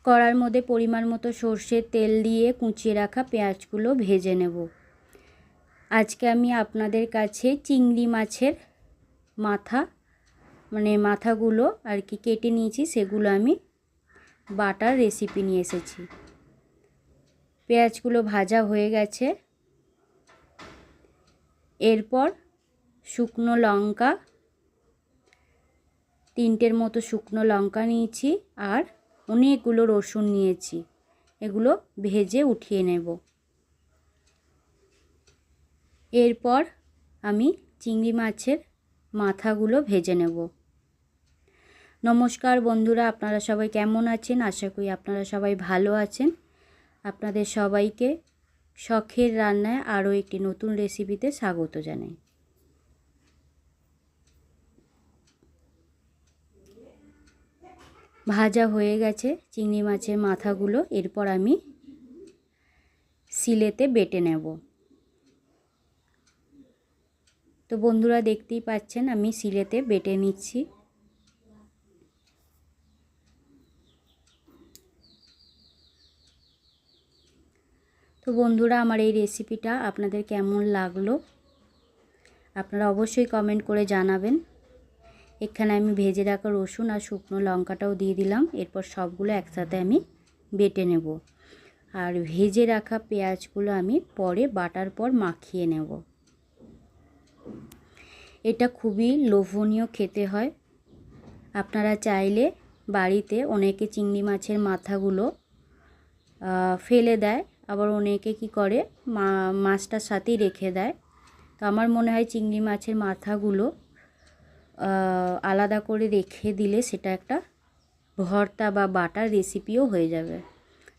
কড়ার মধ্যে পরিমাণ মতো সর্ষের তেল দিয়ে কুচিয়ে রাখা পেঁয়াজগুলো ভেজে নেব। আজকে আমি আপনাদের কাছে চিংড়ি মাছের মাথাগুলো আর কি কেটে নিয়েছি, সেগুলো আমি বাটার রেসিপি নিয়ে এসেছি। পেঁয়াজগুলো ভাজা হয়ে গেছে। এরপর শুকনো লঙ্কা, 3টের মতো শুকনো লঙ্কা নিয়েছি আর অনেকগুলো রসুন নিয়েছি। এগুলো ভেজে উঠিয়ে নেব। এরপর আমি চিংড়ি মাছের মাথাগুলো ভেজে নেব। নমস্কার বন্ধুরা, আপনারা সবাই কেমন আছেন? আশা করি আপনারা সবাই ভালো আছেন। আপনাদের সবাইকে শখের রান্নায় আরও একটি নতুন রেসিপিতে স্বাগত জানাই। ভাজা হয়ে গেছে চিংড়ি মাছের মাথাগুলো। এরপর আমি শিলেতে বেটে নেব। তো বন্ধুরা দেখতেই পাচ্ছেন আমি শিলেতে বেটে নিচ্ছি। তো বন্ধুরা আমার এই রেসিপিটা আপনাদের কেমন লাগলো আপনারা অবশ্যই কমেন্ট করে জানাবেন। এখানে আমি ভেজে রাখা রসুন আর শুকনো লঙ্কাটাও দিয়ে দিলাম। এরপর সবগুলো একসাথে আমি বেটে নেব। আর ভেজে রাখা পেঁয়াজগুলো আমি পরে বাটার পর মাখিয়ে নেব। এটা খুবই লোভনীয় খেতে হয়। আপনারা চাইলে বাড়িতে অনেকে চিংড়ি মাছের মাথাগুলো ফেলে দেয়, আবার অনেকে কি করে মাছটার সাথেই রেখে দেয়। তো আমার মনে হয় চিংড়ি মাছের মাথাগুলো আলাদা করে রেখে দিলে সেটা একটা ভর্তা বা বাটার রেসিপিও হয়ে যাবে।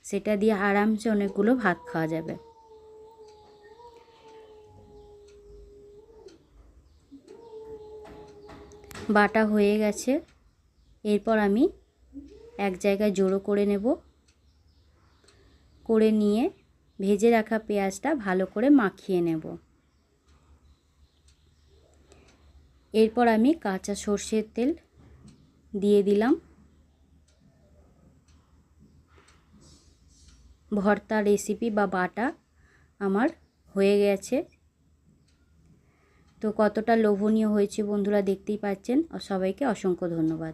সেটা দিয়ে আরামসে অনেকগুলো ভাত খাওয়া যাবে। বাটা হয়ে গেছে। এরপর আমি এক জায়গায় জড়ো করে নেব। করে নিয়ে ভেজে রাখা পেঁয়াজটা ভালো করে মাখিয়ে নেব। এরপর আমি কাঁচা সর্ষের তেল দিয়ে দিলাম। ভর্তা রেসিপি বা বাটা আমার হয়ে গেছে। তো কতটা লোভনীয় হয়েছে বন্ধুরা দেখতেই পাচ্ছেন। সবাইকে অসংখ্য ধন্যবাদ।